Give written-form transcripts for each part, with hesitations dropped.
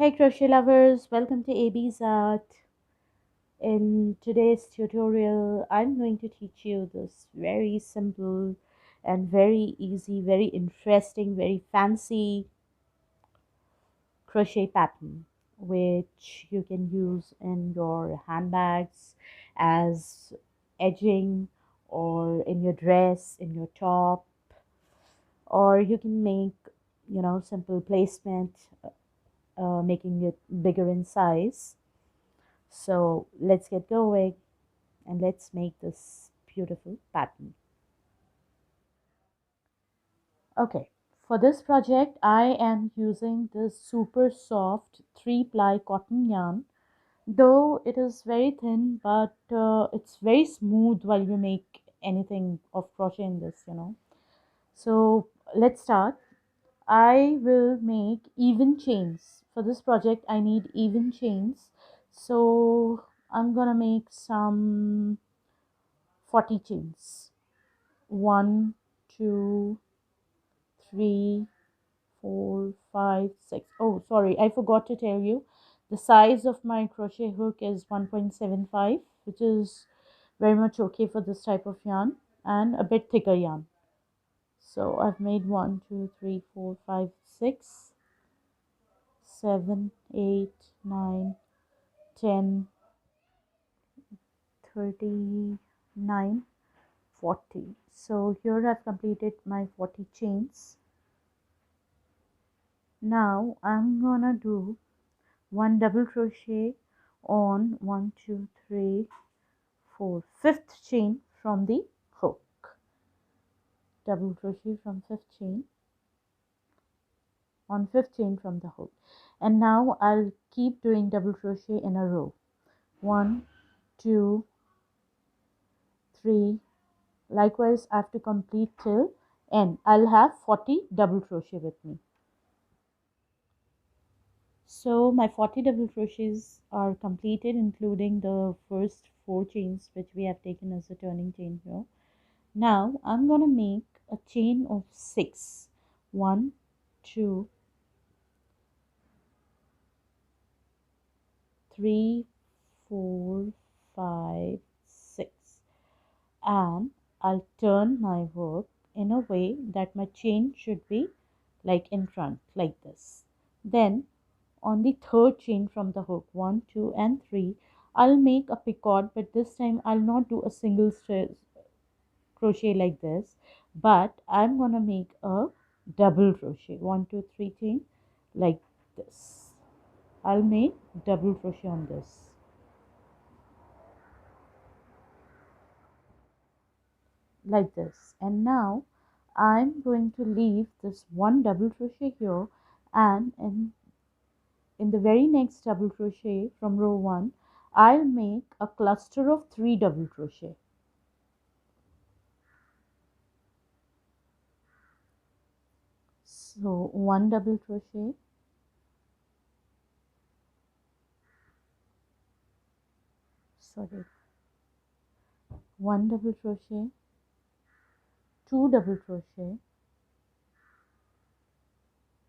Hey crochet lovers, welcome to AB's Art. In today's tutorial, I'm going to teach you this very simple and very easy, very interesting, very fancy crochet pattern which you can use in your handbags as edging or in your dress, in your top, or you can make, simple placement, making it bigger in size. So let's get going and let's make this beautiful pattern. Okay, for this project I am using this super soft 3-ply cotton yarn. Though it is very thin, but it's very smooth while you make anything of crochet in this. So let's start. I will make even chains. For this project I need even chains. So I'm gonna make some 40 chains. 1, 2, 3, 4, 5, 6. Oh, sorry, I forgot to tell you. The size of my crochet hook is 1.75, which is very much okay for this type of yarn, and a bit thicker yarn. So I've made 1, 2, 3, 4, 5, 6, 7, 8, 9, 10, 39, 40. So here I've completed my 40 chains. Now I'm gonna do one double crochet on 1, 2, 3, 4, fifth chain from the hook. Double crochet from fifth chain on fifth chain from the hook, and now I'll keep doing double crochet in a row. 1, 2, 3. Likewise I have to complete till end. I'll have 40 double crochet with me. So my 40 double crochets are completed, including the first 4 chains which we have taken as a turning chain here. Now I'm gonna make a chain of 6. 1, 2, 3, 4, 5, 6, and I'll turn my work in a way that my chain should be like in front, like this. Then on the third chain from the hook, 1, 2, and 3, I'll make a picot, but this time I'll not do a single crochet like this, but I'm gonna make a double crochet. 1, 2, 3 chain like this. I'll make double crochet on this like this, and now I'm going to leave this one double crochet here, and in the very next double crochet from row 1 I'll make a cluster of 3 double crochet. So one double crochet, sorry, one double crochet, 2 double crochet,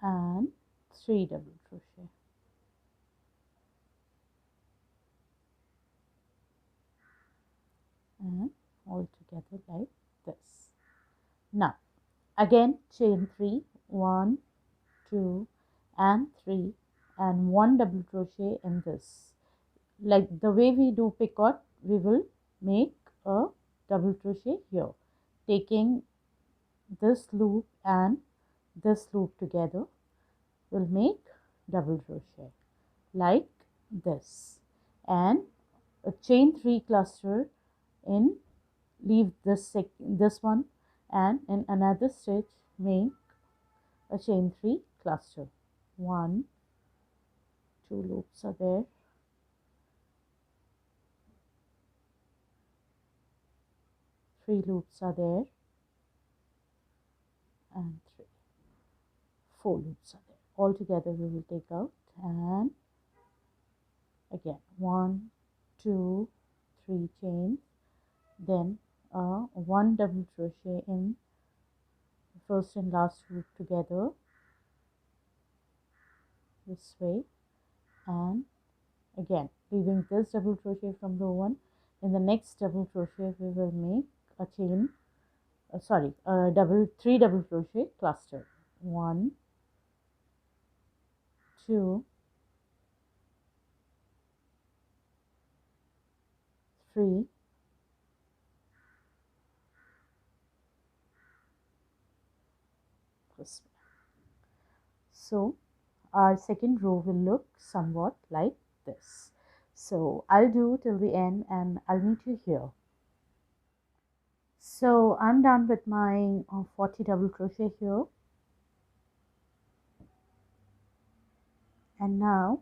and 3 double crochet. And all together like this. Now again chain 3, 1, 2, and 3, and 1 double crochet in this. Like the way we do picot, we will make a double crochet here, taking this loop and this loop together will make double crochet like this, and a chain 3 cluster in, leave this one, and in another stitch make a chain 3 cluster. 1, 2 loops are there, 3 loops are there, and 3, 4 loops are there. All together we will take out, and again 1, 2, 3 chains, then 1 double crochet in first and last loop together this way, and again leaving this double crochet from row 1. In the next double crochet we will make a chain, three double crochet cluster. 1, 2, 3, this way. So our second row will look somewhat like this. So I'll do till the end and I'll meet you here. So I'm done with my 40 double crochet here, and now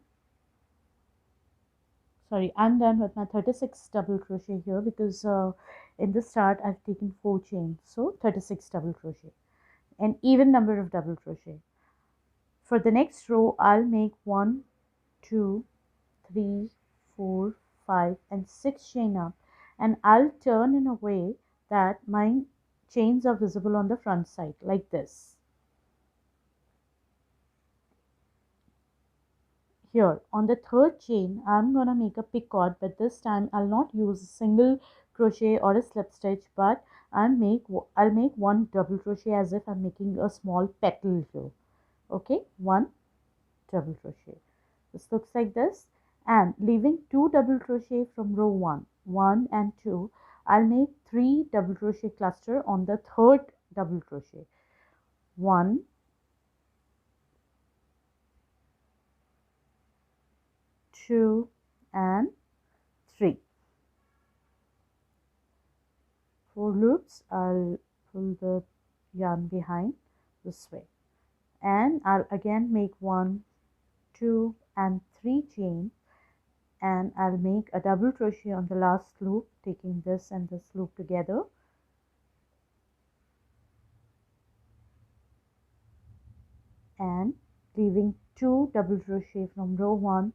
I'm done with my 36 double crochet here because in the start I've taken 4 chains, so 36 double crochet, an even number of double crochet. For the next row I'll make 1, 2, 3, 4, 5 and 6 chain up, and I'll turn in a way that my chains are visible on the front side like this. Here on the third chain I'm gonna make a picot, but this time I'll not use a single crochet or a slip stitch, but I'll make one double crochet as if I'm making a small petal here. Okay, one double crochet. This looks like this, and leaving 2 double crochet from row 1 and 2, I'll make 3 double crochet cluster on the third double crochet. 1, 2 and 3. 4 loops. I'll pull the yarn behind this way, and I'll again make 1, 2 and 3 chain, and I'll make a double crochet on the last loop, taking this and this loop together, and leaving 2 double crochet from row 1.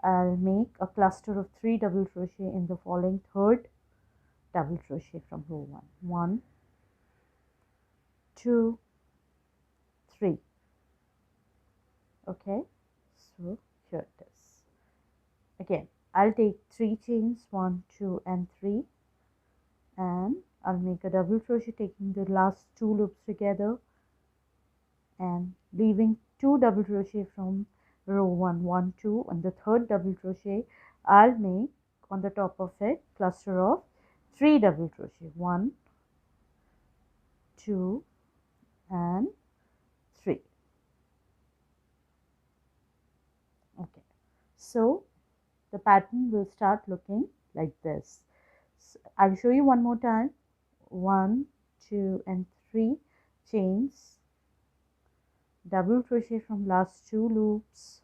I'll make a cluster of 3 double crochet in the following third double crochet from row 1. 1, 2, 3. Okay, so here it is. Again I'll take 3 chains, 1, 2 and 3, and I'll make a double crochet taking the last 2 loops together, and leaving 2 double crochet from row 1, 1, 2 on the third double crochet. I'll make on the top of it cluster of 3 double crochet. 1, 2 and 3. Okay, so the pattern will start looking like this. So I'll show you one more time. 1, 2 and 3 chains, double crochet from last 2 loops,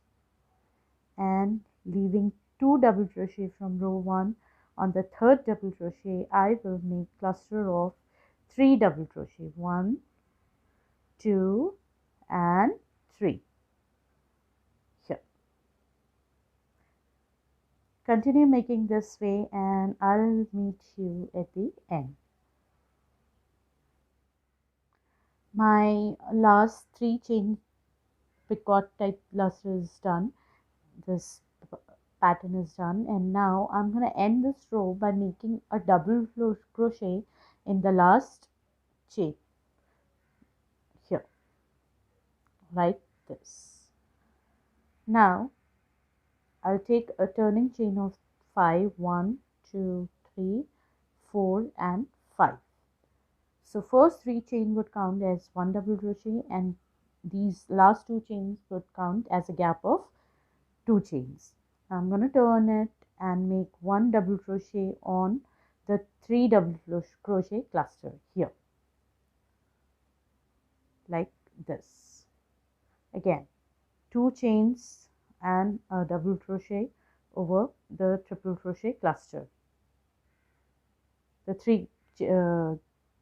and leaving 2 double crochet from row 1. On the third double crochet I will make cluster of 3 double crochet. 1, 2 and 3. Here, continue making this way and I'll meet you at the end. My last 3 chain picot type cluster is done. This pattern is done, and now I'm going to end this row by making a double crochet in the last chain here like this. Now I'll take a turning chain of 5, 1, 2, 3, 4 and 5. So first 3 chain would count as 1 double crochet, and these last 2 chains would count as a gap of 2 chains. I'm going to turn it and make 1 double crochet on the 3 double crochet cluster here like this. Again 2 chains and a double crochet over the triple crochet cluster, the 3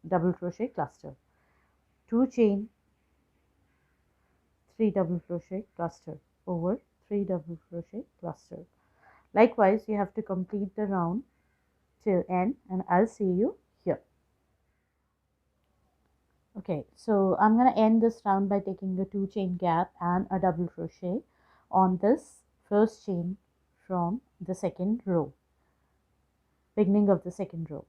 double crochet cluster, 2 chain, 3 double crochet cluster over 3 double crochet cluster. Likewise you have to complete the round till end, and I'll see you here. Okay, so I'm going to end this round by taking a 2 chain gap and a double crochet on this first chain from the second row, beginning of the second row.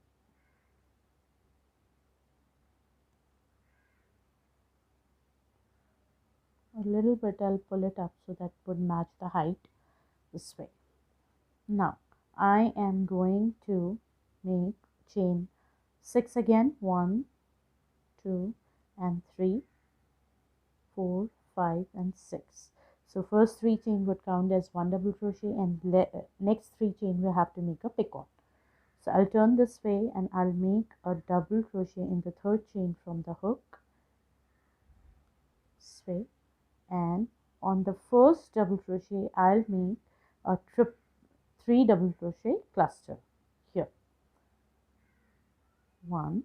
A little bit I'll pull it up so that would match the height this way. Now I am going to make chain 6 again, 1, 2 and 3, 4, 5 and 6. So first 3 chain would count as 1 double crochet, and next 3 chain we have to make a pick on. So I'll turn this way and I'll make a double crochet in the third chain from the hook this way, and on the first double crochet I'll make a 3 double crochet cluster here. 1,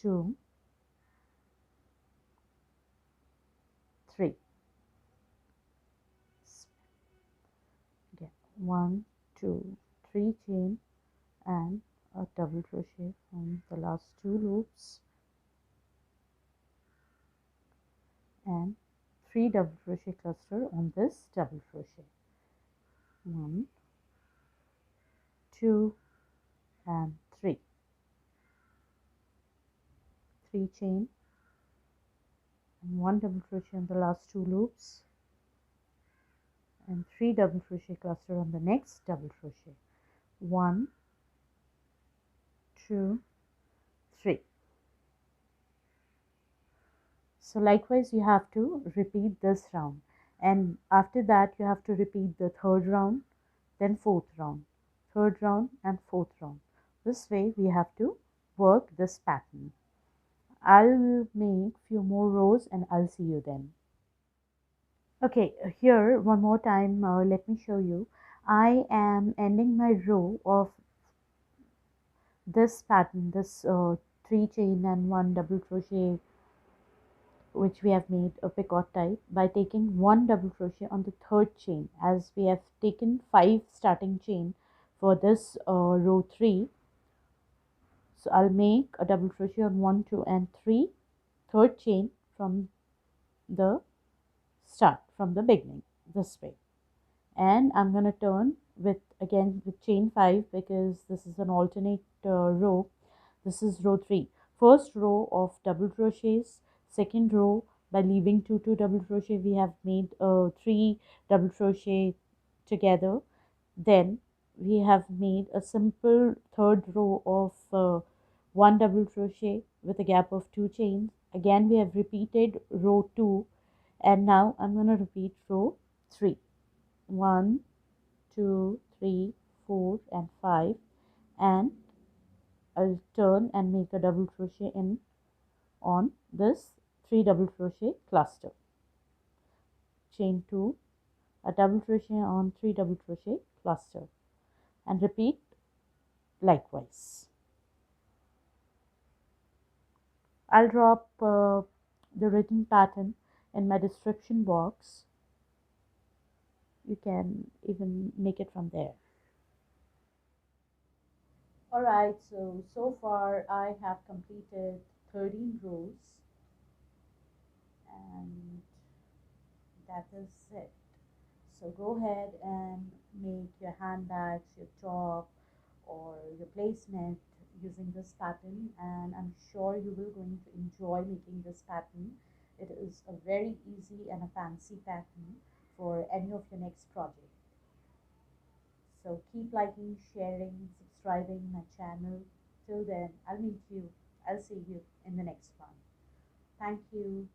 2, 3. Again, 1, 2, 3 chain and a double crochet from the last 2 loops, and 3 double crochet cluster on this double crochet. 1, 2 and 3. 3 chain and 1 double crochet on the last 2 loops, and 3 double crochet cluster on the next double crochet. 1, 2, 3. So likewise you have to repeat this round, and after that you have to repeat the third round, then fourth round, third round and fourth round. This way we have to work this pattern. I'll make few more rows and I'll see you then. Okay, here one more time, let me show you. I am ending my row of this pattern, this 3 chain and 1 double crochet which we have made a picot type, by taking 1 double crochet on the third chain, as we have taken 5 starting chain for this row 3. So I'll make a double crochet on 1, 2 and 3, third chain from the start, from the beginning, this way. And I'm going to turn with again with chain 5, because this is an alternate row. This is row 3. First row of double crochets, second row by leaving 2 double crochet we have made 3 double crochet together. Then we have made a simple third row of 1 double crochet with a gap of 2 chains. Again we have repeated row 2, and now I'm going to repeat row 3. 1, 2, 3, 4 and 5, and I'll turn and make a double crochet in on this 3 double crochet cluster. Chain 2, a double crochet on 3 double crochet cluster, and repeat likewise. I'll drop the written pattern in my description box. You can even make it from there. Alright, so far I have completed 13 rows, and that is it. So go ahead and make your handbags, your top or your placement using this pattern, and I'm sure you will going to enjoy making this pattern. It is a very easy and a fancy pattern for any of your next project. So keep liking, sharing, subscribing my channel. Till then, I'll see you in the next one. Thank you.